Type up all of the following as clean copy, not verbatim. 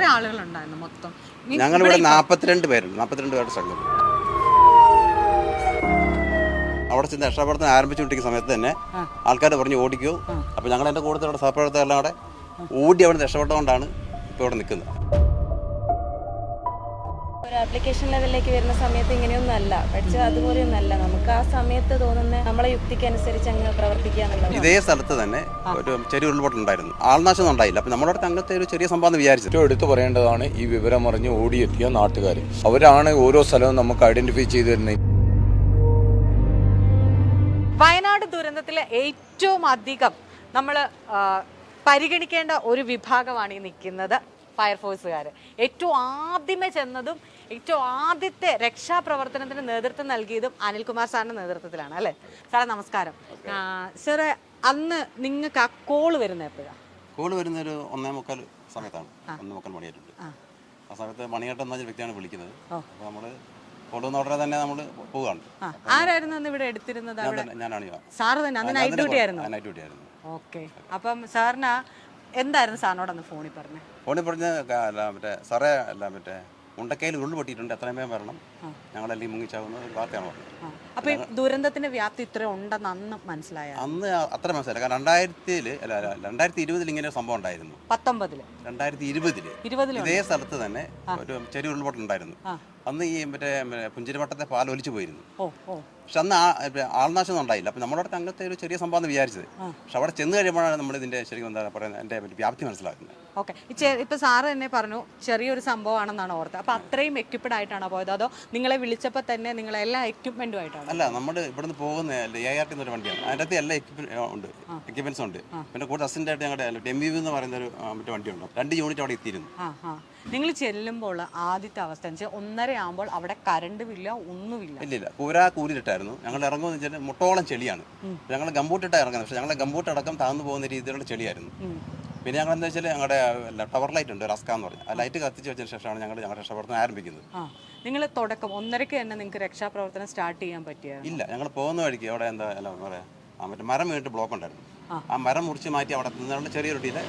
എത്ര ആളുകളുണ്ടായിരുന്നു മൊത്തം? ഞങ്ങളിവിടെ 42 പേരുണ്ട്, 42 പേരുടെ സംഘം. അവിടെ ചെന്ന് രക്ഷാപ്രവർത്തനം ആരംഭിച്ചുകൊണ്ടിരിക്കുന്ന സമയത്ത് തന്നെ ആൾക്കാർ പറഞ്ഞ് ഓടിക്കോ. അപ്പോൾ ഞങ്ങൾ എൻ്റെ കൂട്ടത്തിലുള്ള സഹപ്രവർത്തകരെല്ലാം അവിടെ ഓടി അവിടെ രക്ഷപ്പെട്ടതുകൊണ്ടാണ് ഇപ്പോൾ ഇവിടെ നിൽക്കുന്നത്. ഒരു ആപ്ലിക്കേഷൻ ലെവലിലേക്ക് വരുന്ന സമയത്ത് ഇങ്ങനെയൊന്നും അല്ല പഠിച്ചത്, അതുപോലെയൊന്നും അല്ല. നമുക്ക് ആ സമയത്ത് തോന്നുന്ന നമ്മളെ യുക്തിക്ക് അനുസരിച്ച് അങ്ങ് പ്രവർത്തിക്കുക എന്നുള്ളത്. ഇതേ സ്ഥലത്ത് തന്നെ ഒരു ചെറിയ ഉരുൾപൊട്ടുണ്ടായിരുന്നു, ആൾനാശം ഉണ്ടായില്ല. അപ്പം നമ്മുടെ അടുത്ത് അങ്ങനത്തെ ഒരു ചെറിയ സംഭവം വിചാരിച്ചു. ഏറ്റവും എടുത്തു പറയേണ്ടതാണ് ഈ വിവരം അറിഞ്ഞ് ഓടിയെത്തിയ നാട്ടുകാർ. അവരാണ് ഓരോ സ്ഥലവും നമുക്ക് ഐഡന്റിഫൈ ചെയ്തു തരുന്നത്. വയനാട് ദുരന്തത്തിലെ ഏറ്റവും അധികം നമ്മൾ പരിഗണിക്കേണ്ട ഒരു വിഭാഗമാണ് ഈ നിൽക്കുന്നത്, ഫയർഫോഴ്സുകാർ. ഏറ്റവും ആദ്യമേ ചെന്നതും ഏറ്റവും ആദ്യത്തെ രക്ഷാപ്രവർത്തനത്തിന് നേതൃത്വം നൽകിയതും അനിൽകുമാർ സാറിൻ്റെ നേതൃത്വത്തിലാണ് അല്ലേ? സാറേ നമസ്കാരം. സാറേ, അന്ന് നിങ്ങൾക്ക് ആ കോള് വരുന്നത് എപ്പോഴാണ്? കോള് വരുന്നൊരു 1:45 സമയത്താണ്. 1:45 മണിയായിട്ടുണ്ട്. ആ സമയത്ത് മണിയേട്ടൻ എന്ന വ്യക്തിയാണ് വിളിക്കുന്നത്. അപ്പോൾ നമ്മൾ കൊണ്ടുവന്ന ഉടനെ തന്നെ നമ്മൾ പോവുകയാണ്. ആരായിരുന്നു അന്ന് ഇവിടെ എടുത്തിരുന്നത്? ഞാനാണ്. സാറ് തന്നെ അന്ന് നൈറ്റ് ഡ്യൂട്ടി ആയിരുന്നു? നൈറ്റ് ഡ്യൂട്ടി ആയിരുന്നു. ഓക്കെ. അപ്പം സാറിന് എന്തായിരുന്നു സാറിനോട് അന്ന് ഫോണിൽ പറഞ്ഞത്? ഫോണിൽ പറഞ്ഞ മറ്റേ സാറേ മറ്റേ മുണ്ടക്കയിൽ ഉരുൾ പൊട്ടിയിട്ടുണ്ട്, എത്രയും വേഗം വരണം, ഞങ്ങളെല്ലാം മുങ്ങിച്ചാവുന്ന ഒരു വാർത്തയാണ് പറഞ്ഞത്. അപ്പൊ ഈ ദുരന്തത്തിന്റെ വ്യാപ്തി ഇത്ര ഉണ്ടെന്ന് അന്ന് മനസ്സിലായ? അന്ന് അത്ര മനസ്സിലായി. കാരണം 2020 ഇങ്ങനെ ഒരു സംഭവം ഉണ്ടായിരുന്നു. 2020 ഇതേ സ്ഥലത്ത് തന്നെ ഒരു ചെറിയ ഉരുൾപൊട്ടുണ്ടായിരുന്നു. അന്ന് ഈ മറ്റേ പുഞ്ചിരിമട്ടത്തെ പാൽ ഒലിച്ചു പോയിരുന്നു. പക്ഷെ അന്ന് ആൾനാശം ഉണ്ടായില്ല. അപ്പം നമ്മുടെ അടുത്ത് അങ്ങനത്തെ ഒരു ചെറിയ സംഭവം വിചാരിച്ചത്. പക്ഷെ അവിടെ ചെന്ന് കഴിയുമ്പോഴാണ് നമ്മൾ ഇതിന്റെ ശരിക്കും എന്താ പറയുന്നത്, എൻ്റെ വ്യാപ്തി മനസ്സിലാക്കുന്നത്. ഓക്കെ. ഇപ്പൊ സാറ് തന്നെ പറഞ്ഞു ചെറിയൊരു സംഭവമാണെന്നാണ് ഓർത്തത്. അപ്പൊ അത്രയും എക്യുപ്ഡ് ആയിട്ടാണോ പോയത്, അതോ നിങ്ങളെ വിളിച്ചപ്പോൾ തന്നെ നിങ്ങളെ എല്ലാ എക്യുപ്മെന്റും ആയിട്ടാണ്? അല്ല, നമ്മൾ ഇവിടുന്ന് പോകുന്ന ART എന്നൊരു വണ്ടിയാണ്, അതിൻ്റെ അകത്ത് എല്ലാ എക്യുപ്മെന്റ്സും ഉണ്ട്. പിന്നെ കൂടെ അസിസ്റ്റൻ്റായിട്ട് ഞങ്ങളുടെ MVV എന്ന് പറയുന്ന ഒരു മറ്റു വണ്ടിയുണ്ട്. 2 യൂണിറ്റ് അവിടെ എത്തിയിരുന്നു. നിങ്ങൾ ചെല്ലുമ്പോൾ ആദ്യത്തെ അവസ്ഥ 1:30 ആകുമ്പോൾ അവിടെ കറണ്ട് ഇല്ല, ഒന്നുമില്ല. ഇല്ല, കൂരിട്ടായിരുന്നു. ഞങ്ങൾ ഇറങ്ങുമെന്ന് വെച്ചാൽ മുട്ടോളം ചെളിയാണ്. ഞങ്ങൾ ഗംബൂട്ടിട്ടാണ് ഇറങ്ങുന്നത്. പക്ഷേ ഞങ്ങളെ ഗംബൂട്ട് അടക്കം താഴ്ന്നു പോകുന്ന രീതിയിലുള്ള ചെളിയായിരുന്നു. പിന്നെ ഞങ്ങൾ എന്താ വെച്ചാൽ ഞങ്ങളുടെ ടവർ ലൈറ്റ് ഉണ്ട്, റസ്ക എന്ന് പറഞ്ഞാൽ, ആ ലൈറ്റ് കത്തിച്ച് വെച്ചതിന് ശേഷമാണ് ഞങ്ങളുടെ രക്ഷാപ്രവർത്തനം ആരംഭിക്കുന്നത്. നിങ്ങൾ തുടക്കം 1:30 തന്നെ നിങ്ങൾക്ക് രക്ഷാപ്രവർത്തനം സ്റ്റാർട്ട് ചെയ്യാൻ പറ്റിയ? ഇല്ല, ഞങ്ങൾ പോകുന്ന വഴിക്ക് അവിടെ എന്താ പറയാ മറ്റേ മരം വീണിട്ട് ബ്ലോക്ക് ഉണ്ടായിരുന്നു. ആ മരം മുറിച്ച് മാറ്റി അവിടെ നിന്നുള്ള ചെറിയൊരു ഡീല്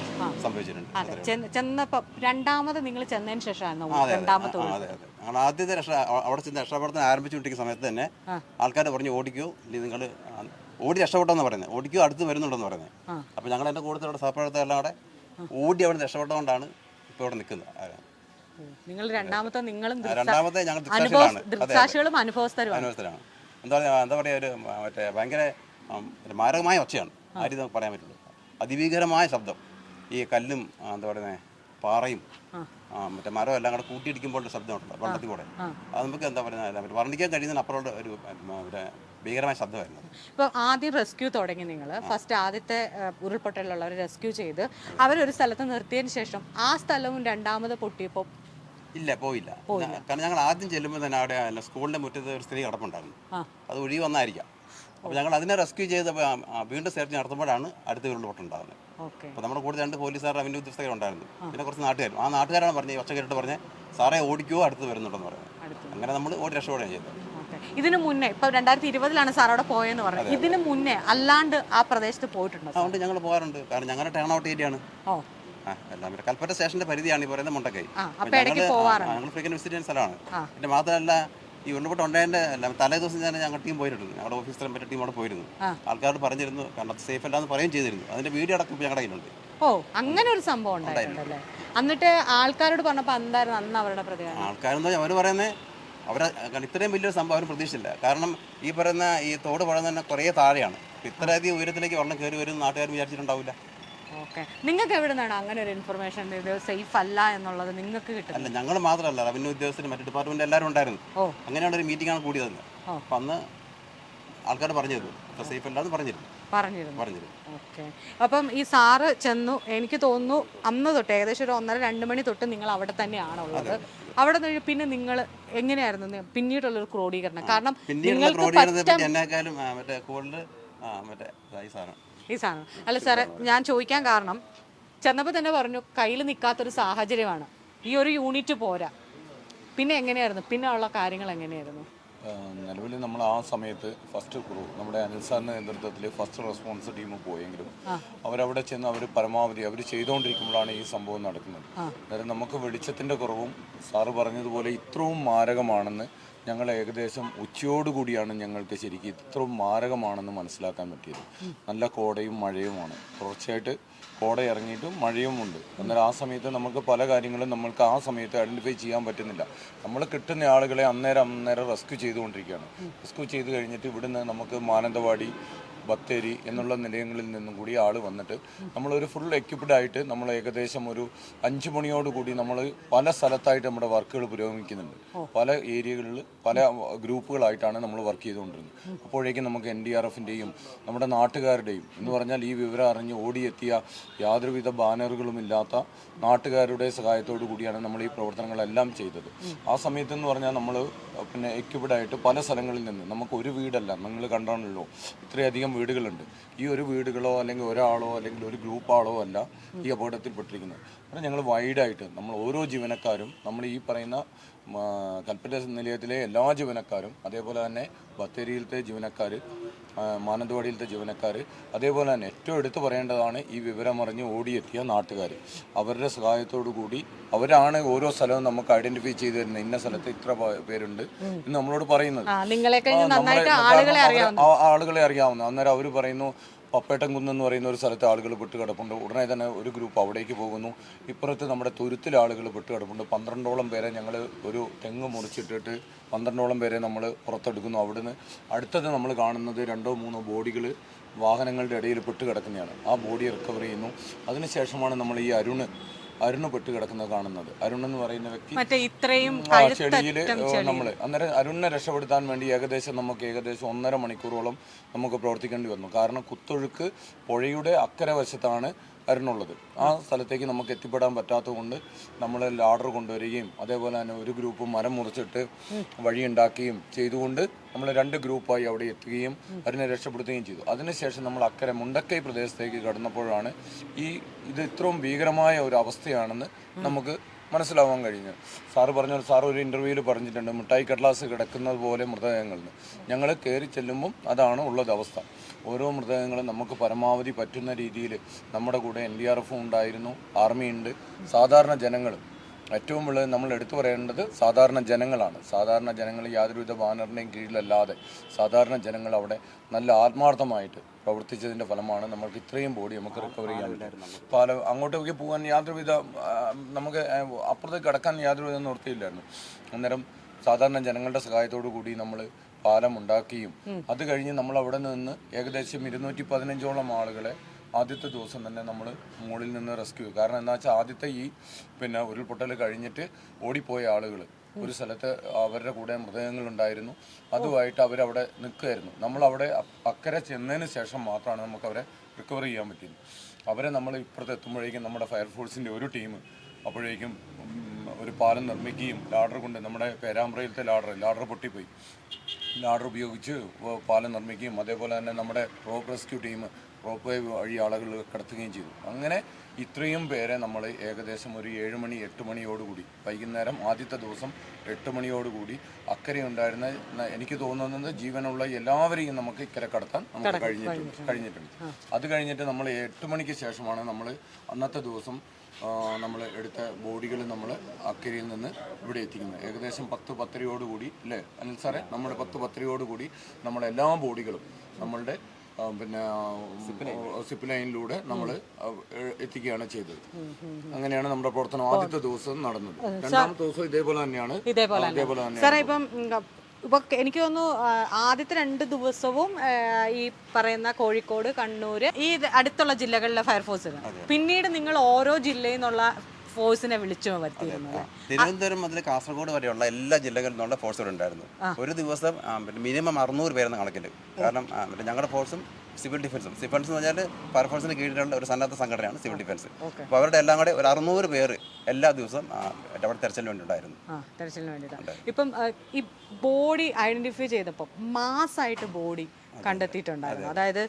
സംഭവിച്ചിട്ടുണ്ട്. ചെന്നപ്പോ രണ്ടാമത് നിങ്ങൾ ചെന്നതിന് ശേഷമാണ്? അതെ അതെ. ഞങ്ങൾ ആദ്യത്തെ അവിടെ ചെന്ന് രക്ഷാപ്രവർത്തനം ആരംഭിച്ചുകൊണ്ടിരിക്കുന്ന സമയത്ത് തന്നെ ആൾക്കാർ പറഞ്ഞു ഓടിക്കോ, ഇല്ലെങ്കിൽ നിങ്ങൾ ഓടി രക്ഷപ്പെട്ടെന്ന് പറയുന്നത്, ഓടിക്കോ അടുത്ത് വരുന്നുണ്ടെന്ന് പറയുന്നത്. അപ്പോൾ ഞങ്ങൾ എൻ്റെ കൂട്ടത്തിലുള്ള സഹപ്രവർത്തകരെല്ലാം അവിടെ ഓടി അവിടെ രക്ഷപ്പെട്ടതുകൊണ്ടാണ് ഇപ്പോൾ ഇവിടെ നിൽക്കുന്നത്. രണ്ടാമത്തെ ഞങ്ങൾ അനുഭവസ്ഥരാണ്. എന്താ പറയുക, ഒരു മറ്റേ ഭയങ്കര മാരകമായ ഒച്ചയാണ്, ആരും നമുക്ക് പറയാൻ പറ്റുള്ളൂ. അതിഭീകരമായ ശബ്ദം, ഈ കല്ലും എന്താ പറയുന്നത് പാറയും മറ്റേ മരം എല്ലാം കൂടെ കൂട്ടിയിടിക്കുമ്പോൾ ശബ്ദമുണ്ടല്ലോ വെള്ളത്തിൽ കൂടെ, അത് നമുക്ക് എന്താ പറയുക വർണ്ണിക്കാൻ കഴിയുന്നതിന് അപ്പുറമുള്ള ഒരു ഭീകരമായ ശബ്ദമായിരുന്നു. ഇപ്പോൾ ആദ്യം റെസ്ക്യൂ തുടങ്ങി നിങ്ങൾ, ഫസ്റ്റ് ആദ്യത്തെ ഉരുൾപൊട്ടലുള്ളവർ റെസ്ക്യൂ ചെയ്ത് അവരൊരു സ്ഥലത്ത് നിർത്തിയതിന് ശേഷം ആ സ്ഥലവും രണ്ടാമത് പൊട്ടിയപ്പോൾ ഇല്ല പോയില്ല. കാരണം ഞങ്ങൾ ആദ്യം ചെല്ലുമ്പോൾ തന്നെ അവിടെ സ്കൂളിൻ്റെ മുറ്റത്ത് ഒരു സ്ത്രീ കിടപ്പുണ്ടായിരുന്നു, അത് ഒഴിവ് വന്നായിരിക്കാം. അപ്പോൾ ഞങ്ങൾ അതിനെ റെസ്ക്യൂ ചെയ്ത് വീണ്ടും സെർച്ച് നടത്തുമ്പോഴാണ് അടുത്ത ഉരുൾപൊട്ടുണ്ടാകുന്നത്. അപ്പോൾ നമ്മുടെ കൂടെ 2 പോലീസുകാർ റവന്യൂ ഉദ്യോഗസ്ഥരുണ്ടായിരുന്നു, പിന്നെ കുറച്ച് നാട്ടുകാരും. ആ നാട്ടുകാരാണ് പറഞ്ഞത്, ഒച്ച കേട്ടിട്ട് പറഞ്ഞ് സാറേ ഓടിക്കോ അടുത്ത് വരുന്നുണ്ടെന്ന് പറയുന്നത്. അങ്ങനെ നമ്മൾ ഓടി രക്ഷപ്പെടുകയും ചെയ്തത്. ഇതിനു മുന്നേ ഇപ്പൊ 2020 സാർ അവിടെ പോയെന്ന് പറഞ്ഞത്, ഇതിനു മുന്നേ അല്ലാണ്ട് ആ പ്രദേശത്ത് പോയിട്ടുണ്ടോ? അതുകൊണ്ട് ഞങ്ങൾ പോകാറുണ്ട്. കാരണം ഞങ്ങളുടെ ടേൺ ഔട്ട് ഏരിയയാണ്. എല്ലാം കൽപ്പറ്റ സ്റ്റേഷന്റെ പരിധിയാണ് ഈ പറയുന്നത് മുണ്ടക്കൈ. ഞങ്ങൾ ഫ്രീക്വന്റ് വിസിറ്റ് ചെയ്യുന്ന സ്ഥലമാണ്. പിന്നെ മാത്രമല്ല ഈ ഉരുൾപൊട്ട് ഉണ്ടായതിന്റെ തലേ ദിവസം തന്നെ ഞങ്ങൾ ടീം പോയിട്ടുണ്ട്. ഞങ്ങളുടെ ഓഫീസറെ മറ്റേ ടീം അവിടെ പോയിരുന്നു. ആൾക്കാരോട് പറഞ്ഞിരുന്നു, കാരണം സേഫ് അല്ലാന്ന് പറയുകയും ചെയ്തിരുന്നു. അതിന്റെ വീഡിയോ അടക്കം ഞങ്ങളുടെ കയ്യിലുണ്ട്. അങ്ങനെ ഒരു സംഭവം ഉണ്ടായിട്ടുണ്ടല്ലേ? എന്നിട്ട് ആൾക്കാരോട് പറഞ്ഞപ്പോൾ എന്തായിരുന്നു അന്ന് അവരുടെ പ്രതികരണം? ആൾക്കാരെന്ന് പറഞ്ഞാൽ അവർ പറയുന്നത് ഇത്രയും വലിയൊരു സംഭവം അവർ പ്രതീക്ഷിച്ചില്ല. കാരണം ഈ പറയുന്ന ഈ തോട് പഴം തന്നെ കുറേ താഴെയാണ്. ഇത്രയധികം ഉയരത്തിലേക്ക് വെള്ളം കയറി വരും നാട്ടുകാർ വിചാരിച്ചിട്ടുണ്ടാവില്ല. നിങ്ങൾക്ക് എവിടെ നിന്നാണ് അങ്ങനെ ഒരു ഇൻഫർമേഷൻ ഇത് സേഫ് അല്ല എന്നുള്ളത് നിങ്ങൾക്ക് കിട്ടും? അല്ല, ഞങ്ങൾ മാത്രമല്ല, റവന്യൂ ഉദ്യോഗസ്ഥരും മറ്റു ഡിപ്പാർട്ട്മെന്റ് എല്ലാവരും ഉണ്ടായിരുന്നു. അങ്ങനെയാണ് ഒരു മീറ്റിംഗ് ആണ് കൂടിയത്. അപ്പം അന്ന് ആൾക്കാർ പറഞ്ഞിരുന്നു സേഫ് അല്ല എന്ന് പറഞ്ഞിരുന്നു. ഓക്കെ. അപ്പം ഈ സാറ് ചെന്നു, എനിക്ക് തോന്നുന്നു അന്ന് തൊട്ട് ഏകദേശം ഒരു 1:30-2 മണി തൊട്ട് നിങ്ങൾ അവിടെ തന്നെയാണുള്ളത്. അവിടെ നിന്ന് പിന്നെ നിങ്ങൾ എങ്ങനെയായിരുന്നു പിന്നീടുള്ളൊരു ക്രോഡീകരണം? കാരണം ഈ സാധനം അല്ല സാറേ, ഞാൻ ചോദിക്കാൻ കാരണം ചെന്നപ്പോൾ തന്നെ പറഞ്ഞു കയ്യിൽ നിൽക്കാത്തൊരു സാഹചര്യമാണ്, ഈ ഒരു യൂണിറ്റ് പോരാ. പിന്നെ എങ്ങനെയായിരുന്നു, പിന്നെ ഉള്ള കാര്യങ്ങൾ എങ്ങനെയായിരുന്നു? നിലവിൽ നമ്മൾ ആ സമയത്ത് ഫസ്റ്റ് ക്രൂ നമ്മുടെ അനിൽ സാറിൻ്റെ നേതൃത്വത്തിൽ ഫസ്റ്റ് റെസ്പോൺസ് ടീം പോയെങ്കിലും അവരവിടെ ചെന്ന് അവർ പരമാവധി അവർ ചെയ്തുകൊണ്ടിരിക്കുമ്പോഴാണ് ഈ സംഭവം നടക്കുന്നത്. അതായത് നമുക്ക് വെളിച്ചത്തിൻ്റെ കുറവും സാറ് പറഞ്ഞതുപോലെ ഇത്രയും മാരകമാണെന്ന് ഞങ്ങൾ ഏകദേശം ഉച്ചയോടുകൂടിയാണ് ഞങ്ങൾക്ക് ശരിക്കും ഇത്രയും മാരകമാണെന്ന് മനസ്സിലാക്കാൻ പറ്റിയത്. നല്ല കോടയും മഴയുമാണ്, തുടർച്ചയായിട്ട് കോട ഇറങ്ങിയിട്ടും മഴയുമുണ്ട്. എന്നാൽ ആ സമയത്ത് നമുക്ക് പല കാര്യങ്ങളും നമ്മൾക്ക് ആ സമയത്ത് ഐഡൻറ്റിഫൈ ചെയ്യാൻ പറ്റുന്നില്ല. നമ്മൾ കിട്ടുന്ന ആളുകളെ അന്നേരം റെസ്ക്യൂ ചെയ്തുകൊണ്ടിരിക്കുകയാണ്. റെസ്ക്യൂ ചെയ്ത് കഴിഞ്ഞിട്ട് ഇവിടുന്ന് നമുക്ക് മാനന്തവാടി, ബത്തേരി എന്നുള്ള നിലയങ്ങളിൽ നിന്നും കൂടി ആൾ വന്നിട്ട് നമ്മളൊരു ഫുൾ എക്യുപ്ഡ് ആയിട്ട് നമ്മൾ ഏകദേശം ഒരു 5 മണിയോടുകൂടി നമ്മൾ പല സ്ഥലത്തായിട്ട് നമ്മുടെ വർക്കുകൾ പുരോഗമിക്കുന്നുണ്ട്. പല ഏരിയകളിൽ പല ഗ്രൂപ്പുകളായിട്ടാണ് നമ്മൾ വർക്ക് ചെയ്തുകൊണ്ടിരുന്നത്. അപ്പോഴേക്കും നമുക്ക് NDRFൻ്റെയും നമ്മുടെ നാട്ടുകാരുടെയും എന്ന് പറഞ്ഞാൽ ഈ വിവരം അറിഞ്ഞ് ഓടിയെത്തിയ യാതൊരുവിധ ബാനറുകളും ഇല്ലാത്ത നാട്ടുകാരുടെ സഹായത്തോടു കൂടിയാണ് നമ്മൾ ഈ പ്രവർത്തനങ്ങളെല്ലാം ചെയ്തത്. ആ സമയത്തെന്ന് പറഞ്ഞാൽ നമ്മൾ പിന്നെ എക്യുപ്ഡ് ആയിട്ട് പല സ്ഥലങ്ങളിൽ നിന്ന് നമുക്ക് ഒരു വീടല്ല, നിങ്ങൾ കണ്ടാണല്ലോ ഇത്രയധികം വീടുകളുണ്ട്. ഈ ഒരു വീടുകളോ അല്ലെങ്കിൽ ഒരാളോ അല്ലെങ്കിൽ ഒരു ഗ്രൂപ്പാളോ അല്ല ഈ അപകടത്തിൽപ്പെട്ടിരിക്കുന്നത്. കാരണം ഞങ്ങൾ വൈഡായിട്ട് നമ്മൾ ഓരോ ജീവനക്കാരും നമ്മൾ ഈ പറയുന്ന കൽപ്പറ്റ നിലയത്തിലെ എല്ലാ ജീവനക്കാരും, അതേപോലെ തന്നെ ബത്തേരിയിലത്തെ ജീവനക്കാർ, മാനന്തവാടിയിലത്തെ ജീവനക്കാർ, അതേപോലെ തന്നെ ഏറ്റവും എടുത്തു പറയേണ്ടതാണ് ഈ വിവരമറിഞ്ഞ് ഓടിയെത്തിയ നാട്ടുകാർ. അവരുടെ സഹായത്തോടു കൂടി അവരാണ് ഓരോ സ്ഥലവും നമുക്ക് ഐഡന്റിഫൈ ചെയ്ത് തരുന്നത്. ഇന്ന സ്ഥലത്ത് ഇത്ര പേരുണ്ട് എന്ന് നമ്മളോട് പറയുന്നത്. ആളുകളെ അറിയാവുന്ന അന്നേരം അവർ പറയുന്നു പപ്പേട്ടൻകുന്ന് എന്ന് പറയുന്ന ഒരു സ്ഥലത്ത് ആളുകൾ പെട്ട് കിടപ്പുണ്ട്. ഉടനെ തന്നെ ഒരു ഗ്രൂപ്പ് അവിടേക്ക് പോകുന്നു. ഇപ്പുറത്ത് നമ്മുടെ തുരുത്തിൽ ആളുകൾ പെട്ട് കിടപ്പുണ്ട്. 12ഓളം പേരെ ഞങ്ങൾ ഒരു തെങ്ങ് മുറിച്ചിട്ടിട്ട് 12ഓളം പേരെ നമ്മൾ പുറത്തെടുക്കുന്നു. അവിടുന്ന് അടുത്തത് നമ്മൾ കാണുന്നത് 2-3 ബോഡികൾ വാഹനങ്ങളുടെ ഇടയിൽ പെട്ട് കിടക്കുന്നതാണ്. ആ ബോഡി റിക്കവർ ചെയ്യുന്നു. അതിനുശേഷമാണ് നമ്മൾ ഈ അരുണ് പെട്ട് കിടക്കുന്നത് കാണുന്നത്. അരുൺ എന്ന് പറയുന്ന വ്യക്തി ചെടിയിൽ നമ്മൾ അന്നേരം അരുണിനെ രക്ഷപ്പെടുത്താൻ വേണ്ടി ഏകദേശം 1.5 മണിക്കൂറോളം നമുക്ക് പ്രവർത്തിക്കേണ്ടി വന്നു. കാരണം കുത്തൊഴുക്ക് പുഴയുടെ അക്കരെ വശത്താണ് അരുണുള്ളത്. ആ സ്ഥലത്തേക്ക് നമുക്ക് എത്തിപ്പെടാൻ പറ്റാത്തത് കൊണ്ട് നമ്മൾ ലാഡർ കൊണ്ടുവരികയും അതേപോലെ തന്നെ ഒരു ഗ്രൂപ്പ് മരം മുറിച്ചിട്ട് വഴിയുണ്ടാക്കുകയും ചെയ്തുകൊണ്ട് നമ്മൾ 2 ഗ്രൂപ്പായി അവിടെ എത്തുകയും അതിനെ രക്ഷപ്പെടുത്തുകയും ചെയ്തു. അതിനുശേഷം നമ്മൾ അക്കരെ മുണ്ടക്കൈ പ്രദേശത്തേക്ക് കടന്നപ്പോഴാണ് ഇത് ഇത്രയും ഭീകരമായ ഒരു അവസ്ഥയാണെന്ന് നമുക്ക് മനസ്സിലാവാൻ കഴിഞ്ഞത്. സാർ ഒരു ഇൻ്റർവ്യൂവിൽ പറഞ്ഞിട്ടുണ്ട്, മിഠായി കടലാസ് കിടക്കുന്നത് പോലെ മൃതദേഹങ്ങളിൽ ഞങ്ങൾ കയറി ചെല്ലുമ്പം അതാണ് ഉള്ളത് അവസ്ഥ. ഓരോ മൃതദേഹങ്ങളും നമുക്ക് പരമാവധി പറ്റുന്ന രീതിയിൽ നമ്മുടെ കൂടെ NDRF ഉണ്ടായിരുന്നു, ആർമിയുണ്ട്, സാധാരണ ജനങ്ങൾ. ഏറ്റവും കൂടുതൽ നമ്മൾ എടുത്തു പറയേണ്ടത് സാധാരണ ജനങ്ങളാണ്. സാധാരണ ജനങ്ങൾ യാതൊരുവിധ ബാനറിൻ്റെയും കീഴിലല്ലാതെ സാധാരണ ജനങ്ങൾ അവിടെ നല്ല ആത്മാർത്ഥമായിട്ട് പ്രവർത്തിച്ചതിൻ്റെ ഫലമാണ് നമുക്ക് ഇത്രയും ബോഡി നമുക്ക് റിക്കവർ ചെയ്യാൻ പറ്റും. അങ്ങോട്ടേക്ക് പോകാൻ യാതൊരുവിധ നമുക്ക് അപ്പുറത്തേക്ക് കടക്കാൻ യാതൊരുവിധ നിവൃത്തിയില്ലായിരുന്നു. അന്നേരം സാധാരണ ജനങ്ങളുടെ സഹായത്തോടു കൂടി നമ്മൾ പാലം ഉണ്ടാക്കുകയും അത് കഴിഞ്ഞ് നമ്മൾ അവിടെ നിന്ന് ഏകദേശം 215ഓളം ആളുകളെ ആദ്യത്തെ ദിവസം തന്നെ നമ്മൾ മുകളിൽ നിന്ന് റെസ്ക്യൂ. കാരണം എന്താ വെച്ചാൽ ആദ്യത്തെ ഈ ഉരുൾപൊട്ടൽ കഴിഞ്ഞിട്ട് ഓടിപ്പോയ ആളുകൾ ഒരു സ്ഥലത്ത് അവരുടെ കൂടെ മൃതദേഹങ്ങളുണ്ടായിരുന്നു. അതുമായിട്ട് അവരവിടെ നിൽക്കുമായിരുന്നു. നമ്മളവിടെ അക്കരെ ചെന്നതിന് ശേഷം മാത്രമാണ് നമുക്ക് അവരെ റിക്കവർ ചെയ്യാൻ പറ്റിയത്. അവരെ നമ്മൾ ഇപ്പുറത്ത് എത്തുമ്പോഴേക്കും നമ്മുടെ ഫയർഫോഴ്സിൻ്റെ ഒരു ടീം അപ്പോഴേക്കും ഒരു പാലം നിർമ്മിക്കുകയും ലാഡർ കൊണ്ട് നമ്മുടെ പേരാമ്പ്രയിലത്തെ ലാഡർ പൊട്ടിപ്പോയി. ലാഡർ ഉപയോഗിച്ച് പാലം നിർമ്മിക്കുകയും അതേപോലെ തന്നെ നമ്മുടെ rope rescue team rope way വഴി ആളുകൾ കടത്തുകയും ചെയ്തു. അങ്ങനെ ഇത്രയും പേരെ നമ്മൾ ഏകദേശം ഒരു 7 മണി 8 മണിയോടുകൂടി വൈകുന്നേരം ആദ്യത്തെ ദിവസം 8 മണിയോടുകൂടി അക്കരെ ഉണ്ടായിരുന്ന എനിക്ക് തോന്നുന്നത് ജീവനുള്ള എല്ലാവരെയും നമുക്ക് ഇക്കരെ കടത്താൻ നമുക്ക് കഴിഞ്ഞിട്ടുണ്ട്. അത് കഴിഞ്ഞിട്ട് നമ്മൾ 8 മണിക്ക് ശേഷമാണ് നമ്മൾ അന്നത്തെ ദിവസം നമ്മൾ എടുത്ത ബോഡികൾ നമ്മൾ അക്കരയിൽ നിന്ന് ഇവിടെ എത്തിക്കുന്നത്. ഏകദേശം 10-10:30 അല്ലേ അനിൽ സാറേ, നമ്മുടെ 10-10:30 നമ്മളെല്ലാ ബോഡികളും നമ്മളുടെ സിപ്പ് ലൈനിലൂടെ നമ്മൾ എത്തിക്കുകയാണ് ചെയ്തത്. അങ്ങനെയാണ് നമ്മുടെ പ്രവർത്തനം ആദ്യത്തെ ദിവസം നടന്നത്. രണ്ടാമത്തെ ദിവസം ഇതേപോലെ തന്നെയാണ്. സാറേ ഇപ്പൊ എനിക്ക് തോന്നുന്നു ആദ്യത്തെ 2 ദിവസവും ഈ പറയുന്ന കോഴിക്കോട്, കണ്ണൂര്, ഈ അടുത്തുള്ള ജില്ലകളിലെ ഫയർഫോഴ്സ്, പിന്നീട് നിങ്ങൾ ഓരോ ജില്ലയിൽ നിന്നുള്ള ഫോഴ്സിനെ വിളിച്ചു വരുത്തിയിരുന്നത്. തിരുവനന്തപുരം മുതൽ കാസർഗോഡ് വരെയുള്ള എല്ലാ ജില്ലകളിൽ നിന്നുള്ള ഫോഴ്സുകൾ ഉണ്ടായിരുന്നു. ഒരു ദിവസം മിനിമം 600 പേരെന്ന കണക്കിൽ. കാരണം ഞങ്ങളുടെ ഫോഴ്സും സിവിൽ ഡിഫൻസും, സിഫൻസ് എന്ന് പറഞ്ഞാൽ ഫയർഫോഴ്സിന് കീഴിലുള്ള ഒരു സന്നദ്ധ സംഘടനയാണ് സിവിൽ ഡിഫൻസ്. അപ്പോൾ അവരുടെ എല്ലാം കൂടെ ഒരു 600 പേര് എല്ലാ ദിവസവും അവിടെ തെരച്ചിലിന് വേണ്ടി ഉണ്ടായിരുന്നു. തെരച്ചിലിന് വേണ്ടിയിട്ടാണ്. ഇപ്പം ഈ ബോഡി ഐഡന്റിഫൈ ചെയ്തപ്പോൾ മാസ്സായിട്ട് ബോഡി കണ്ടെത്തിയിട്ടുണ്ടായിരുന്നു. അതായത്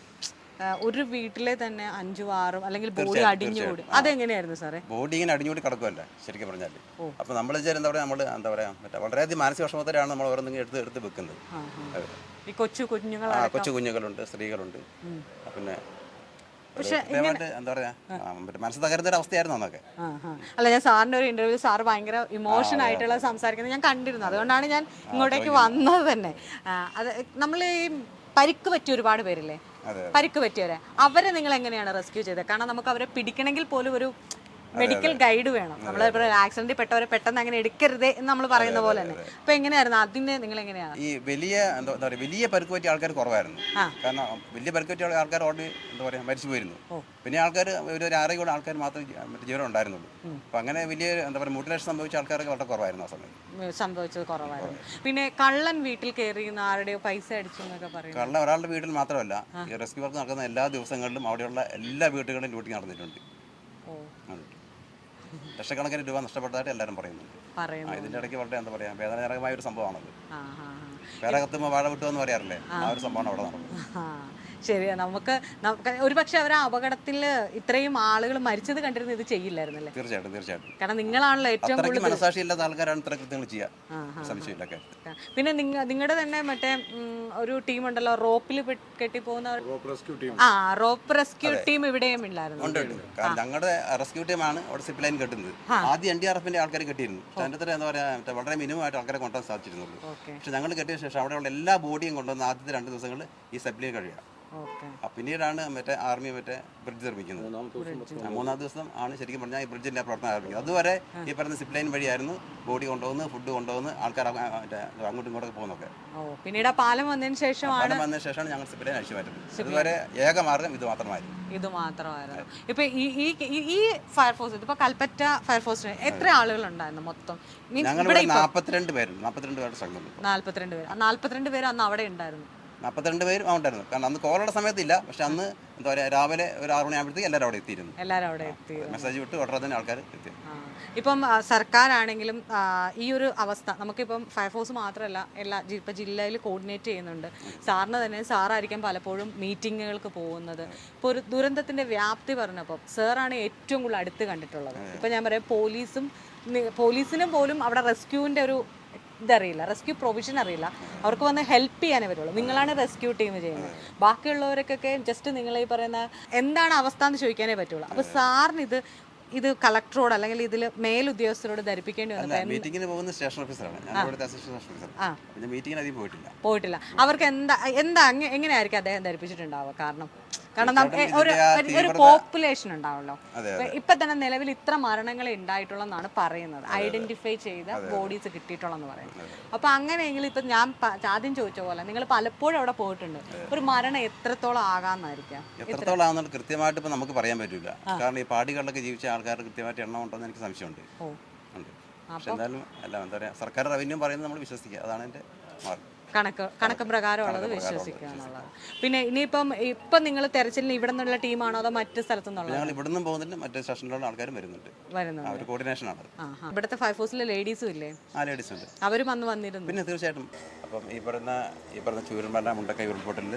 ഒരു വീട്ടിലെ തന്നെ 5ഉം 6ഉം അല്ലെങ്കിൽ ബോഡി അടിഞ്ഞുകൂടി അതെങ്ങനെയായിരുന്നു സാറേ? ബോഡി ഇങ്ങനെ അടിഞ്ഞുകൂടി കിടക്കുമല്ല ശരിക്കും പറഞ്ഞാൽ. അപ്പോൾ നമ്മൾ എന്താ പറയുക, നമ്മൾ എന്താ പറയുക, മറ്റേ വളരെയധികം മാനസിക വിഷമത്തിലാണ് നമ്മൾ ഓരോന്നെങ്കിലും എടുത്ത് വെക്കുന്നത്. ഈ കൊച്ചു കുഞ്ഞുങ്ങളുണ്ട്, സ്ത്രീകളുണ്ട്. പിന്നെ പക്ഷേ എന്താ പറയാ, മനസ്സ് തകരുന്ന ഒരു അവസ്ഥയായിരുന്നു അന്നൊക്കെ. അല്ല, ഞാൻ സാറിന്റെ ഒരു ഇന്റർവ്യൂ സാറ് ഭയങ്കര ഇമോഷൻ ആയിട്ടുള്ള സംസാരിക്കുന്നത് ഞാൻ കണ്ടിരുന്നു. അതുകൊണ്ടാണ് ഞാൻ ഇങ്ങോട്ടേക്ക് വന്നത് തന്നെ. അത് നമ്മൾ ഈ പരിക്ക് പറ്റിയ ഒരുപാട് പേരില്ലേ, പരിക്ക് പറ്റിയവരെ അവരെ നിങ്ങൾ എങ്ങനെയാണ് റെസ്ക്യൂ ചെയ്തത്? കാരണം നമുക്ക് അവരെ പിടിക്കണമെങ്കിൽ പോലും ഒരു മെഡിക്കൽ ഗൈഡ് വേണം. നമ്മളിപ്പോൾ ആക്സിഡന്റിൽ പെട്ടവരെ പെട്ടെന്ന് അങ്ങനെ എടുക്കരുതേ എന്ന് നമ്മൾ പറയുന്ന പോലെ തന്നെ. അപ്പൊ എങ്ങനെയായിരുന്നു അതിന് നിങ്ങൾ എങ്ങനെയാണ്? ഈ വലിയ എന്താ പറയുക, വലിയ പരിക്ക് പറ്റിയ ആൾക്കാർ കുറവായിരുന്നു. കാരണം വലിയ പരിക്ക് പറ്റിയ ആൾക്കാർ ഓൾറെഡി എന്താ പറയുക മരിച്ചു പോയിരുന്നു. പിന്നെ ആൾക്കാർ ഒരു 6 ആൾക്കാർ മാത്രമേ മറ്റു ജീവനം ഉണ്ടായിരുന്നുള്ളൂ. അപ്പൊ അങ്ങനെ വലിയ എന്താ പറയുക മുട്ടിലേഷൻ സംഭവിച്ച ആൾക്കാരൊക്കെ വളരെ കുറവായിരുന്നു ആ സമയത്ത്. സംഭവിച്ചത് കുറവായിരുന്നു. പിന്നെ കള്ളൻ വീട്ടിൽ കയറിയുന്ന ആരുടെയോ പൈസ അടിച്ചു എന്നൊക്കെ പറയും. കള്ളൻ ഒരാളുടെ വീട്ടിൽ മാത്രമല്ല, ഈ റെസ്ക്യൂ വർക്ക് നടക്കുന്ന എല്ലാ ദിവസങ്ങളിലും അവിടെയുള്ള എല്ലാ വീട്ടുകളിലും ഡ്യൂട്ടി നടന്നിട്ടുണ്ട്. ലക്ഷക്കണക്കിന് രൂപ നഷ്ടപ്പെട്ടതായിട്ട് എല്ലാവരും പറയുന്നുണ്ട്. ഇതിന്റെ ഇടയ്ക്ക് വളരെ എന്താ പറയാ വേദനാജനകമായ ഒരു സംഭവമാണത്. വേറെ കത്തുമ്പോൾ വാഴ വിട്ടു എന്ന് പറയാറില്ലേ, ആ ഒരു സംഭവമാണ് അവിടെ നടന്നത്. ശരിയാ. നമുക്ക് ഒരുപക്ഷെ അവർ അപകടത്തിൽ ഇത്രയും ആളുകൾ മരിച്ചത് കണ്ടിരുന്ന ഇത് ചെയ്യില്ലായിരുന്നല്ലേ? തീർച്ചയായിട്ടും. കാരണം നിങ്ങളാണല്ലോ ഏറ്റവും കൂടുതൽ മനസാക്ഷിയില്ലാത്ത ആൾക്കാരാണ് ഇത്ര കൃത്യങ്ങൾ ചെയ്യുക, സംശയമില്ലൊക്കെ. പിന്നെ നിങ്ങളുടെ തന്നെ മറ്റേ ഒരു ടീം ഉണ്ടല്ലോ, റോപ്പിൽ കെട്ടിപ്പോകുന്ന റോപ്പ് റെസ്ക്യൂ ടീം ഇവിടെയും ഇല്ലായിരുന്നു. കാരണം ഞങ്ങളുടെ റെസ്ക്യൂ ടീമാണ് അവിടെ സിപ്പ് ലൈൻ കെട്ടുന്നത്. ആദ്യം NDRFന്റെ ആൾക്കാരെ കെട്ടിയിരുന്നു. അതിന്റെ എന്താ പറയാ വളരെ മിനിമം ആയിട്ട് ആൾക്കാരെ കൊണ്ടുവരാൻ സാധിച്ചിരുന്നുള്ളൂ. പക്ഷെ ഞങ്ങൾ കെട്ടിയ ശേഷം അവിടെയുള്ള എല്ലാ ബോഡിയും കൊണ്ടുവന്ന് ആദ്യത്തെ 2 ദിവസങ്ങൾ ഈ സബ് ലൈൻ കഴിയുക. പിന്നീടാണ് മറ്റേ ആർമി മറ്റേ ബ്രിഡ്ജ് നിർമ്മിക്കുന്നത്. 3-ാം ദിവസം ആണ് ശരിക്കും പറഞ്ഞാൽ ഈ ബ്രിഡ്ജിന്റെ പ്രവർത്തനം ആരംഭിക്കുന്നത്. അതുവരെ ഈ പറഞ്ഞ സിപ്പ് ലൈൻ വഴിയായിരുന്നു ബോഡി കൊണ്ടുപോകുന്നത്, ഫുഡ് കൊണ്ടുപോകുന്നത്, ആൾക്കാർ അങ്ങോട്ടും ഇങ്ങോട്ടൊക്കെ പോകുന്നൊക്കെ. പിന്നീട് പാലം വന്നതിന് ശേഷമാണ് ഞങ്ങൾ സിപ്പ് ലൈൻ അഴിച്ചു മാറ്റുന്നത്. അതുവരെ ഏകമാർഗം ഇത് മാത്രമായിരുന്നു. ഇപ്പൊ ഈ ഫയർഫോഴ്സ് ഇപ്പൊ കൽപ്പറ്റ ഫയർഫോഴ്സിന് എത്ര ആളുകൾ ഉണ്ടായിരുന്നു മൊത്തം? ഞങ്ങളിവിടെ 42 പേരുണ്ട്. 42 പേരുടെ സംഘം. 42 പേര് അന്ന് അവിടെ ഉണ്ടായിരുന്നു. 42 പേരും ഉണ്ടായിരുന്നു. കാരണം അന്ന് കോളുടെ സമയത്തില്ല, പക്ഷെ അന്ന് എന്താ പറയുക രാവിലെ ഒരു 6 മണിയാകുമ്പോഴത്തേക്ക് എല്ലാവരും അവിടെ എത്തിയിരുന്നു. മെസ്സേജ് വിട്ട് ഉടനെ തന്നെ ആൾക്കാർ എത്തി. ഇപ്പം സർക്കാരാണെങ്കിലും ഈ ഒരു അവസ്ഥ നമുക്കിപ്പം ഫയർഫോഴ്സ് മാത്രമല്ല ഇപ്പം ജില്ലയിൽ കോർഡിനേറ്റ് ചെയ്യുന്നുണ്ട്. സാറിന് തന്നെ സാറായിരിക്കും പലപ്പോഴും മീറ്റിങ്ങുകൾക്ക് പോകുന്നത്. ഇപ്പോൾ ഒരു ദുരന്തത്തിൻ്റെ വ്യാപ്തി പറഞ്ഞപ്പോൾ സാറാണ് ഏറ്റവും കൂടുതൽ അടുത്ത് കണ്ടിട്ടുള്ളത്. ഇപ്പം ഞാൻ പറയാം പോലീസിനും പോലും അവിടെ റെസ്ക്യൂവിൻ്റെ ഒരു ഇതറിയില്ല, റെസ്ക്യൂ പ്രൊവിഷൻ അറിയില്ല. അവർക്ക് വന്ന് ഹെൽപ്പ് ചെയ്യാനേ പറ്റുള്ളൂ. നിങ്ങളാണ് റെസ്ക്യൂ ടീം ചെയ്യുന്നത്. ബാക്കിയുള്ളവർക്കൊക്കെ ജസ്റ്റ് നിങ്ങൾ ഈ പറയുന്ന എന്താണ് അവസ്ഥ എന്ന് ചോദിക്കാനേ പറ്റുള്ളൂ. അപ്പോൾ സാറിന് ഇത് കളക്ടറോട് അല്ലെങ്കിൽ ഇതിൽ മേലുദ്യോഗസ്ഥരോട് ധരിപ്പിക്കേണ്ടി വന്നു. മീറ്റിംഗിന് പോകുന്ന സ്റ്റേഷൻ ഓഫീസറാണ്. ഞാൻ മീറ്റിംഗിന് അധികം പോയിട്ടില്ല. അവർക്ക് എങ്ങനെയായിരിക്കും അദ്ദേഹം ധരിപ്പിച്ചിട്ടുണ്ടാവുക? കാരണം ഒരു പോപ്പുലേഷൻ ഉണ്ടാവല്ലോ. ഇപ്പൊ തന്നെ നിലവിൽ ഇത്ര മരണങ്ങൾ ഉണ്ടായിട്ടുള്ളതെന്നാണ് പറയുന്നത്. ഐഡന്റിഫൈ ചെയ്ത ബോഡീസ് കിട്ടിയിട്ടുള്ളതെന്ന് പറയുന്നത്. അപ്പൊ അങ്ങനെയെങ്കിൽ ഇപ്പൊ ഞാൻ ആദ്യം ചോദിച്ച പോലെ നിങ്ങൾ പലപ്പോഴും അവിടെ പോയിട്ടുണ്ട്. ഒരു മരണം എത്രത്തോളം ആകാന്നായിരിക്കാം? എത്രത്തോളം ആകുന്നത് കൃത്യമായിട്ട് ഇപ്പൊ നമുക്ക് പറയാൻ പറ്റില്ല. കാരണം ഈ പാടികളിലൊക്കെ ജീവിച്ച ആൾക്കാർക്ക് കൃത്യമായിട്ട് എണ്ണം ഉണ്ടോന്ന് എനിക്ക് സംശയമുണ്ട്. പക്ഷെ എന്തായാലും അല്ല എന്താ പറയാ, സർക്കാർ റവന്യൂ പറയുന്നത് നമ്മൾ വിശ്വസിക്കുക. അതാണ് എന്റെ മാർഗം. കണക്ക് പ്രകാരമുള്ളത് വിശ്വസിക്കുക എന്നുള്ളത്. പിന്നെ ഇനിയിപ്പം നിങ്ങൾ തെരച്ചിലിന് ഇവിടെ നിന്നുള്ള ടീമാണോ അതോ മറ്റു സ്ഥലത്തു നിന്നുള്ള? ഞങ്ങൾ ഇവിടെ നിന്നും പോകുന്നുണ്ട്, മറ്റേ സ്റ്റേഷനിലുള്ള ആൾക്കാരും വരുന്നുണ്ട്. ഒരു കോർഡിനേഷൻ ആണ്. ഇവിടുത്തെ ഫയർഫോഴ്സിലെ ലേഡീസും ഇല്ലേ? ലേഡീസ് ഉണ്ട്. അവരും വന്നിരുന്നു. പിന്നെ തീർച്ചയായിട്ടും. അപ്പം ഈ പറഞ്ഞ ചൂരൽമല മുണ്ടക്കൈ ഉരുൾപൊട്ടലിൽ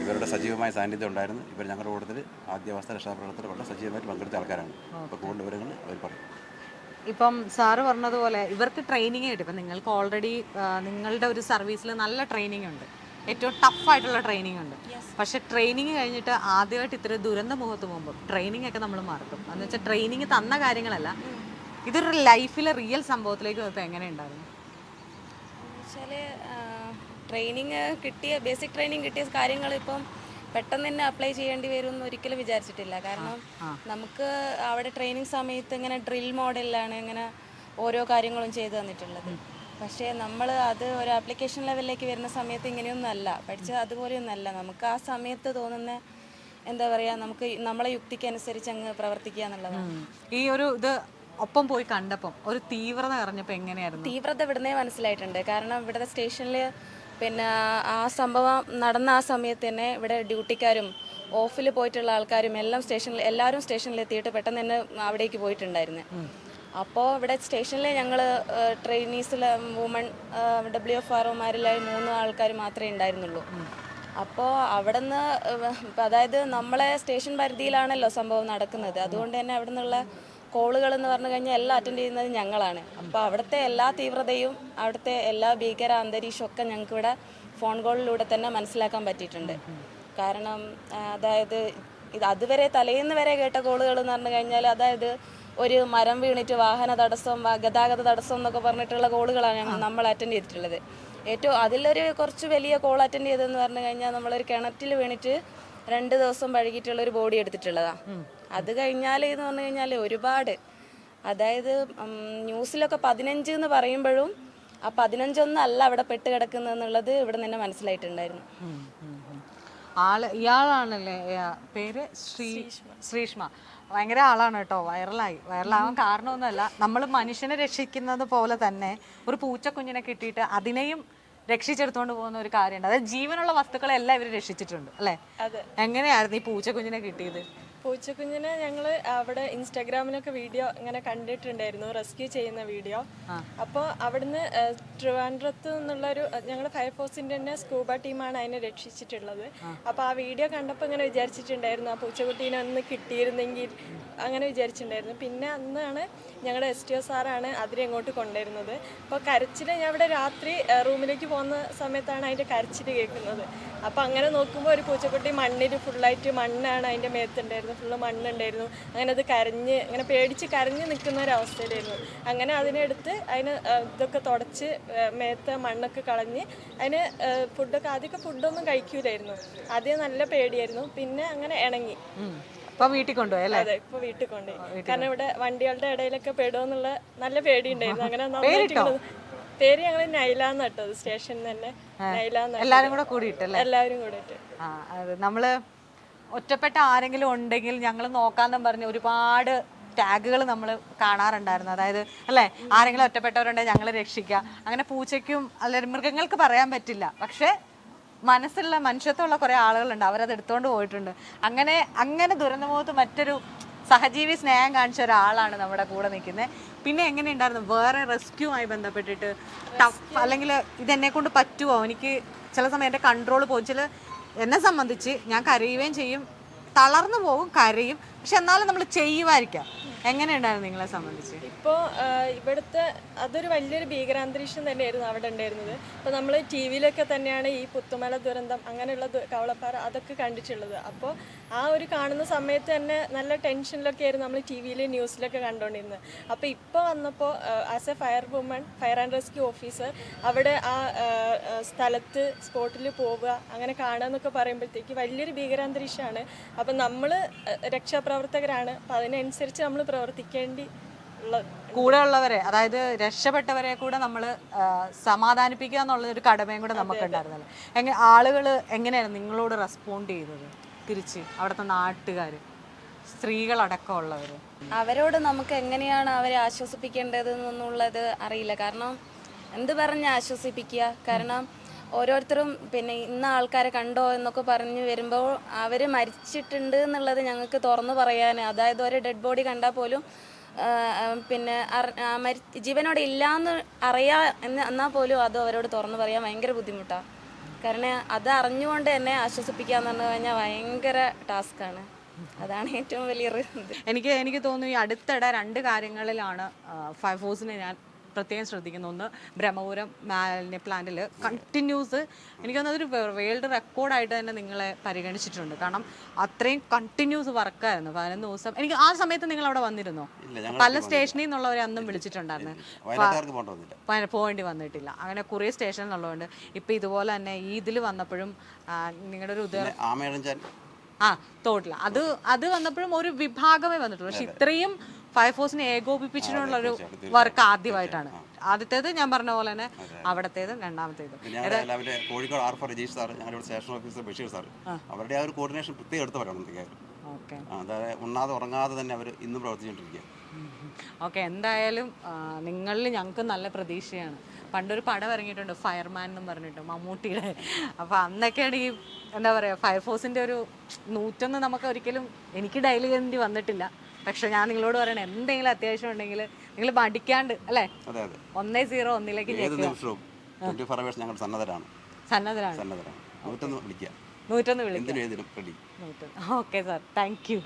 ഇവരുടെ സജീവമായ സാന്നിധ്യം ഉണ്ടായിരുന്നു. ഇവർ ഞങ്ങളുടെ കൂട്ടത്തിൽ ആദ്യാവസ്ഥ രക്ഷാപ്രവർത്തനത്തിൽ സജീവമായിട്ട് പങ്കെടുത്ത ആൾക്കാരാണ്. അപ്പോൾ കൂടുതൽ വിവരങ്ങൾ അവർ പറയും. ഇപ്പം സാറ് പറഞ്ഞതുപോലെ ഇവർക്ക് ട്രെയിനിങ് കിട്ടും. ഇപ്പം നിങ്ങൾക്ക് ഓൾറെഡി നിങ്ങളുടെ ഒരു സർവീസിൽ നല്ല ട്രെയിനിങ് ഉണ്ട്, ഏറ്റവും ടഫായിട്ടുള്ള ട്രെയിനിങ് ഉണ്ട്. പക്ഷെ ട്രെയിനിങ് കഴിഞ്ഞിട്ട് ആദ്യമായിട്ട് ഇത്ര ദുരന്ത മുഖത്ത് പോകുമ്പോൾ ട്രെയിനിങ് ഒക്കെ നമ്മൾ മറക്കും. എന്ന് വെച്ചാൽ ട്രെയിനിങ് തന്ന കാര്യങ്ങളല്ല, ഇതൊരു ലൈഫിലെ റിയൽ സംഭവത്തിലേക്ക് പോയപ്പോൾ എങ്ങനെ ഉണ്ടായിരുന്നു? ട്രെയിനിങ് ബേസിക് ട്രെയിനിങ് കിട്ടിയ കാര്യങ്ങൾ ഇപ്പം പെട്ടെന്ന് തന്നെ അപ്ലൈ ചെയ്യേണ്ടി വരും എന്ന് ഒരിക്കലും വിചാരിച്ചിട്ടില്ല. കാരണം നമുക്ക് അവിടെ ട്രെയിനിങ് സമയത്ത് ഇങ്ങനെ ഡ്രിൽ മോഡലിലാണ് ഇങ്ങനെ ഓരോ കാര്യങ്ങളും ചെയ്തു തന്നിട്ടുള്ളത്. പക്ഷേ നമ്മൾ അത് ഒരു ആപ്ലിക്കേഷൻ ലെവലിലേക്ക് വരുന്ന സമയത്ത് ഇങ്ങനെയൊന്നും അല്ല പഠിച്ചത്, അതുപോലെയൊന്നും അല്ല. നമുക്ക് ആ സമയത്ത് തോന്നുന്ന എന്താ പറയുക, നമുക്ക് നമ്മളെ യുക്തിക്ക് അനുസരിച്ച് അങ്ങ് പ്രവർത്തിക്കുക എന്നുള്ളതാണ്. ഈ ഒരു ഇത് ഒപ്പം പോയി കണ്ടപ്പം ഒരു തീവ്രത അറിഞ്ഞപ്പോൾ എങ്ങനെയായിരുന്നു? തീവ്രത ഇവിടുന്നേ മനസ്സിലായിട്ടുണ്ട്. കാരണം ഇവിടുത്തെ സ്റ്റേഷനിൽ പിന്നെ ആ സംഭവം നടന്ന ആ സമയത്ത് തന്നെ ഇവിടെ ഡ്യൂട്ടിക്കാരും ഓഫിൽ പോയിട്ടുള്ള ആൾക്കാരും എല്ലാവരും സ്റ്റേഷനിൽ എത്തിയിട്ട് പെട്ടെന്ന് തന്നെ അവിടേക്ക് പോയിട്ടുണ്ടായിരുന്നു. അപ്പോൾ ഇവിടെ സ്റ്റേഷനിൽ ഞങ്ങൾ ട്രെയിനീസിലെ വുമൺ WFROമാരിലായി 3 ആൾക്കാർ മാത്രമേ ഉണ്ടായിരുന്നുള്ളൂ. അപ്പോൾ അവിടുന്ന് അതായത് നമ്മളെ സ്റ്റേഷൻ പരിധിയിലാണല്ലോ സംഭവം നടക്കുന്നത്. അതുകൊണ്ട് തന്നെ അവിടെ നിന്നുള്ള കോളുകൾ എന്ന് പറഞ്ഞു കഴിഞ്ഞാൽ എല്ലാം അറ്റൻഡ് ചെയ്യുന്നത് ഞങ്ങളാണ്. അപ്പോൾ അവിടുത്തെ എല്ലാ തീവ്രതയും അവിടുത്തെ എല്ലാ ഭീകര അന്തരീക്ഷമൊക്കെ ഞങ്ങൾക്കിവിടെ ഫോൺ കോളിലൂടെ തന്നെ മനസ്സിലാക്കാൻ പറ്റിയിട്ടുണ്ട്. കാരണം അതായത് അതുവരെ തലേന്ന് വരെ കേട്ട കോളുകൾ എന്ന് പറഞ്ഞു കഴിഞ്ഞാൽ അതായത് ഒരു മരം വീണിട്ട് വാഹന തടസ്സം, ഗതാഗത തടസ്സം എന്നൊക്കെ പറഞ്ഞിട്ടുള്ള കോളുകളാണ് നമ്മൾ അറ്റൻഡ് ചെയ്തിട്ടുള്ളത്. ഏറ്റവും അതിലൊരു കുറച്ച് വലിയ കോൾ അറ്റൻഡ് ചെയ്തതെന്ന് പറഞ്ഞു കഴിഞ്ഞാൽ നമ്മളൊരു കിണറ്റിൽ വീണിട്ട് 2 ദിവസം പഴകിയിട്ടുള്ള ഒരു ബോഡി എടുത്തിട്ടുള്ളതാണ്. അത് കഴിഞ്ഞാൽ എന്ന് പറഞ്ഞു കഴിഞ്ഞാൽ ഒരുപാട്, അതായത് ന്യൂസിലൊക്കെ 15 എന്ന് പറയുമ്പോഴും ആ 15 അല്ല അവിടെ പെട്ട് കിടക്കുന്നതെന്നുള്ളത് ഇവിടെ നിന്ന് മനസ്സിലായിട്ടുണ്ടായിരുന്നു. ഇയാളാണല്ലേ പേര്? ശ്രീഷ്മ. ഭയങ്കര ആളാണ് കേട്ടോ. വൈറലാവാൻ കാരണമൊന്നുമല്ല, നമ്മൾ മനുഷ്യനെ രക്ഷിക്കുന്നത് പോലെ തന്നെ ഒരു പൂച്ചക്കുഞ്ഞിനെ കിട്ടിയിട്ട് അതിനെയും രക്ഷിച്ചെടുത്തോണ്ട് പോകുന്ന ഒരു കാര്യമുണ്ട്. അതായത് ജീവനുള്ള വസ്തുക്കളെല്ലാം ഇവർ രക്ഷിച്ചിട്ടുണ്ട് അല്ലേ? എങ്ങനെയായിരുന്നു ഈ പൂച്ചക്കുഞ്ഞിനെ കിട്ടിയത്? പൂച്ചക്കുഞ്ഞിനെ ഞങ്ങൾ അവിടെ ഇൻസ്റ്റാഗ്രാമിലൊക്കെ വീഡിയോ ഇങ്ങനെ കണ്ടിട്ടുണ്ടായിരുന്നു, റെസ്ക്യൂ ചെയ്യുന്ന വീഡിയോ. അപ്പോൾ അവിടുന്ന് ട്രിവാൻഡ്രത്ത് നിന്നുള്ളൊരു ഞങ്ങൾ ഫയർഫോഴ്സിൻ്റെ തന്നെ സ്കൂബ ടീമാണ് അതിനെ രക്ഷിച്ചിട്ടുള്ളത്. അപ്പോൾ ആ വീഡിയോ കണ്ടപ്പോൾ ഇങ്ങനെ വിചാരിച്ചിട്ടുണ്ടായിരുന്നു ആ പൂച്ചക്കുട്ടീനെ ഒന്ന് കിട്ടിയിരുന്നെങ്കിൽ, അങ്ങനെ വിചാരിച്ചിട്ടുണ്ടായിരുന്നു. പിന്നെ അന്നാണ് ഞങ്ങളുടെ STO സാറാണ് അതിനെ ഇങ്ങോട്ട് കൊണ്ടുവരുന്നത്. അപ്പോൾ കരച്ചിൽ ഞാൻ ഇവിടെ രാത്രി റൂമിലേക്ക് പോകുന്ന സമയത്താണ് അതിൻ്റെ കരച്ചിൽ കേൾക്കുന്നത്. അപ്പോൾ അങ്ങനെ നോക്കുമ്പോൾ ഒരു പൂച്ചക്കുട്ടി മണ്ണിൽ ഫുള്ളായിട്ട് മണ്ണാണ് അതിൻ്റെ മേത്തുണ്ടായിരുന്നു, ഫുള്ള് മണ്ണുണ്ടായിരുന്നു. അങ്ങനെ അത് കരഞ്ഞ് ഇങ്ങനെ പേടിച്ച് കരഞ്ഞ് നിൽക്കുന്ന ഒരവസ്ഥയിലായിരുന്നു. അങ്ങനെ അതിനെടുത്ത് അതിന് ഇതൊക്കെ തുടച്ച് മേത്ത മണ്ണൊക്കെ കളഞ്ഞ് അതിന് ഫുഡൊക്കെ, ആദ്യമൊക്കെ ഫുഡൊന്നും കഴിക്കൂലായിരുന്നു, ആദ്യം നല്ല പേടിയായിരുന്നു. പിന്നെ അങ്ങനെ ഇണങ്ങി. വീട്ടിൽ കൊണ്ടുപോയി അല്ലേ? അതെ, ഇപ്പൊ വീട്ടിൽ കൊണ്ടുപോയി. കാരണം ഇവിടെ വണ്ടികളുടെ ഇടയിലൊക്കെ പെടുമെന്നുള്ള നല്ല പേടിയുണ്ടായിരുന്നു. അങ്ങനെ പേര് ഞങ്ങൾ നൈലാന്ന് കേട്ടത്, സ്റ്റേഷനിൽ തന്നെ നൈലാന്ന്. എല്ലാരും കൂടെ കൂടിയിട്ടല്ലേ? എല്ലാവരും കൂടിയിട്ട്. നമ്മള് ഒറ്റപ്പെട്ട ആരെങ്കിലും ഉണ്ടെങ്കിൽ ഞങ്ങൾ നോക്കാന്നും പറഞ്ഞ് ഒരുപാട് ടാഗുകൾ നമ്മൾ കാണാറുണ്ടായിരുന്നു. അതായത് അല്ലേ, ആരെങ്കിലും ഒറ്റപ്പെട്ടവരുണ്ടെങ്കിൽ ഞങ്ങൾ രക്ഷിക്കുക. അങ്ങനെ പൂച്ചയ്ക്കും അല്ല മൃഗങ്ങൾക്ക് പറയാൻ പറ്റില്ല, പക്ഷെ മനസ്സുള്ള മനുഷ്യത്വമുള്ള കുറേ ആളുകളുണ്ട്, അവരത് എടുത്തുകൊണ്ട് പോയിട്ടുണ്ട്. അങ്ങനെ ദുരന്തമുഖത്ത് മറ്റൊരു സഹജീവി സ്നേഹം കാണിച്ച ഒരാളാണ് നമ്മുടെ കൂടെ നിൽക്കുന്നത്. പിന്നെ എങ്ങനെയുണ്ടായിരുന്നു വേറെ റെസ്ക്യൂ ആയി ബന്ധപ്പെട്ടിട്ട് ടഫ്, അല്ലെങ്കിൽ ഇതെന്നെ കൊണ്ട് പറ്റുമോ? എനിക്ക് ചില സമയം എൻ്റെ കൺട്രോൾ പോയി. എന്നെ സംബന്ധിച്ച് ഞാൻ കരയുകയും ചെയ്യും, തളർന്നു പോകും, കരയും, പക്ഷെ എന്നാലും നമ്മൾ ചെയ്യുമായിരിക്കാം. എങ്ങനെയുണ്ടായിരുന്നു നിങ്ങളെ സംബന്ധിച്ച്? ഇപ്പോൾ ഇവിടുത്തെ അതൊരു വലിയൊരു ഭീകരാന്തരീക്ഷം തന്നെയായിരുന്നു അവിടെ ഉണ്ടായിരുന്നത്. ഇപ്പോൾ നമ്മൾ TV വിയിലൊക്കെ തന്നെയാണ് ഈ പുത്തുമല ദുരന്തം, അങ്ങനെയുള്ള കവളപ്പാറ അതൊക്കെ കണ്ടിട്ടുള്ളത്. അപ്പോൾ ആ ഒരു കാണുന്ന സമയത്ത് തന്നെ നല്ല ടെൻഷനിലൊക്കെ ആയിരുന്നു നമ്മൾ TV വിയിൽ ന്യൂസിലൊക്കെ കണ്ടുകൊണ്ടിരുന്നത്. അപ്പോൾ ഇപ്പോൾ വന്നപ്പോൾ as A fire woman, fire and rescue officer അവിടെ ആ സ്ഥലത്ത് സ്പോട്ടിൽ പോവുക, അങ്ങനെ കാണുക എന്നൊക്കെ പറയുമ്പോഴത്തേക്ക് വലിയൊരു ഭീകരാന്തരീക്ഷമാണ്. അപ്പം നമ്മൾ രക്ഷാപ്രവർത്തകരാണ്, അപ്പം അതിനനുസരിച്ച് നമ്മൾ പ്രവർത്തിക്കേണ്ടി കൂടെ ഉള്ളവരെ, അതായത് രക്ഷപ്പെട്ടവരെ കൂടെ നമ്മൾ സമാധാനിപ്പിക്കുക എന്നുള്ളൊരു കടമയും കൂടെ നമുക്കുണ്ടായിരുന്നല്ലോ. ആളുകൾ എങ്ങനെയാണ് നിങ്ങളോട് റെസ്പോണ്ട് ചെയ്തത് തിരിച്ച്? അവിടുത്തെ നാട്ടുകാർ, സ്ത്രീകളടക്കമുള്ളവർ, അവരോട് നമുക്ക് എങ്ങനെയാണ് അവരെ ആശ്വസിപ്പിക്കേണ്ടത് എന്നുള്ളത് അറിയില്ല. കാരണം എന്ത് പറഞ്ഞ് ആശ്വസിപ്പിക്കുക? കാരണം ഓരോരുത്തരും പിന്നെ ഇന്ന ആൾക്കാരെ കണ്ടോ എന്നൊക്കെ പറഞ്ഞു വരുമ്പോൾ അവർ മരിച്ചിട്ടുണ്ട് എന്നുള്ളത് ഞങ്ങൾക്ക് തുറന്നു പറയാൻ, അതായത് ഒരു ഡെഡ് ബോഡി കണ്ടാൽ പോലും പിന്നെ ജീവനോടെ ഇല്ലയെന്ന് എന്നാൽ പോലും അത് അവരോട് തുറന്നു പറയാൻ ഭയങ്കര ബുദ്ധിമുട്ടാണ്. കാരണം അത് അറിഞ്ഞുകൊണ്ട് എന്നെ ആശ്വസിപ്പിക്കുക എന്ന് പറഞ്ഞു കഴിഞ്ഞാൽ ഭയങ്കര ടാസ്ക്കാണ്. അതാണ് ഏറ്റവും വലിയൊരു ഇത്. എനിക്ക് തോന്നുന്നു ഈ അടുത്തിടെ 2 കാര്യങ്ങളിലാണ് ഫയർഫോഴ്സിനെ ഞാൻ പ്രത്യേകം ശ്രദ്ധിക്കുന്നു. ഒന്ന്, ബ്രഹ്മപുരം മാലിന്യ പ്ലാന്റിൽ കണ്ടിന്യൂസ്, എനിക്ക് തോന്നുന്നത് ഒരു വേൾഡ് റെക്കോർഡായിട്ട് തന്നെ നിങ്ങളെ പരിഗണിച്ചിട്ടുണ്ട്. കാരണം അത്രയും കണ്ടിന്യൂസ് വർക്കായിരുന്നു 15 ദിവസം. എനിക്ക് ആ സമയത്ത് നിങ്ങൾ അവിടെ വന്നിരുന്നോ? പല സ്റ്റേഷനിൽ നിന്നുള്ളവരെ അന്നും വിളിച്ചിട്ടുണ്ടായിരുന്നു, പോയിന്റ് വന്നിട്ടില്ല. അങ്ങനെ കുറേ സ്റ്റേഷനിൽ നിന്നുള്ളതുകൊണ്ട് ഇപ്പം ഇതുപോലെ തന്നെ ഈ ഇതിൽ വന്നപ്പോഴും നിങ്ങളുടെ ഒരു തോട്ടില്ല അത് വന്നപ്പോഴും ഒരു വിഭാഗമേ വന്നിട്ടുള്ളൂ. പക്ഷെ ഇത്രയും ഫയർഫോഴ്സിനെ ഏകോപിപ്പിച്ചിട്ടുള്ളൊരു വർക്ക് ആദ്യമായിട്ടാണ്. ആദ്യത്തേത് ഞാൻ പറഞ്ഞ പോലെ തന്നെ അവിടത്തേതും രണ്ടാമത്തേതും. കോഴിക്കോട് R4 രജീഷ് സാർ, ഞങ്ങളുടെ സ്റ്റേഷൻ ഓഫീസർ ബഷീർ സാർ, അവരുടെ ആ ഒരു കോർഡിനേഷൻ പ്രത്യേകം എടുത്ത് പറയണം. അതായത് ഉണ്ണാതെ ഉറങ്ങാതെ തന്നെ അവർ ഇന്നും പ്രവർത്തിച്ചുകൊണ്ടിരിക്കുക. ഓക്കെ, എന്തായാലും നിങ്ങളിൽ ഞങ്ങൾക്ക് നല്ല പ്രതീക്ഷയാണ്. പണ്ടൊരു പടം ഇറങ്ങിയിട്ടുണ്ട് ഫയർമാൻ എന്നും പറഞ്ഞിട്ട്, മമ്മൂട്ടിയുടെ. അപ്പോൾ അന്നൊക്കെയാണ് ഈ എന്താ പറയുക ഫയർഫോഴ്സിൻ്റെ ഒരു 101 നമുക്ക് ഒരിക്കലും എനിക്ക് ഡയൽ ചെയ്യേണ്ടി വന്നിട്ടില്ല. പക്ഷെ ഞാൻ നിങ്ങളോട് പറയണേ, എന്തെങ്കിലും അത്യാവശ്യം ഉണ്ടെങ്കിൽ നിങ്ങൾ മടിക്കാണ്ട് അല്ലേ 101 ഞങ്ങൾ സന്നദ്ധരാണ്. 101 വിളിക്കുക 101 വിളിക്കാം. എന്തിനും ഏതിനും ready. 101. Okay sir, thank you.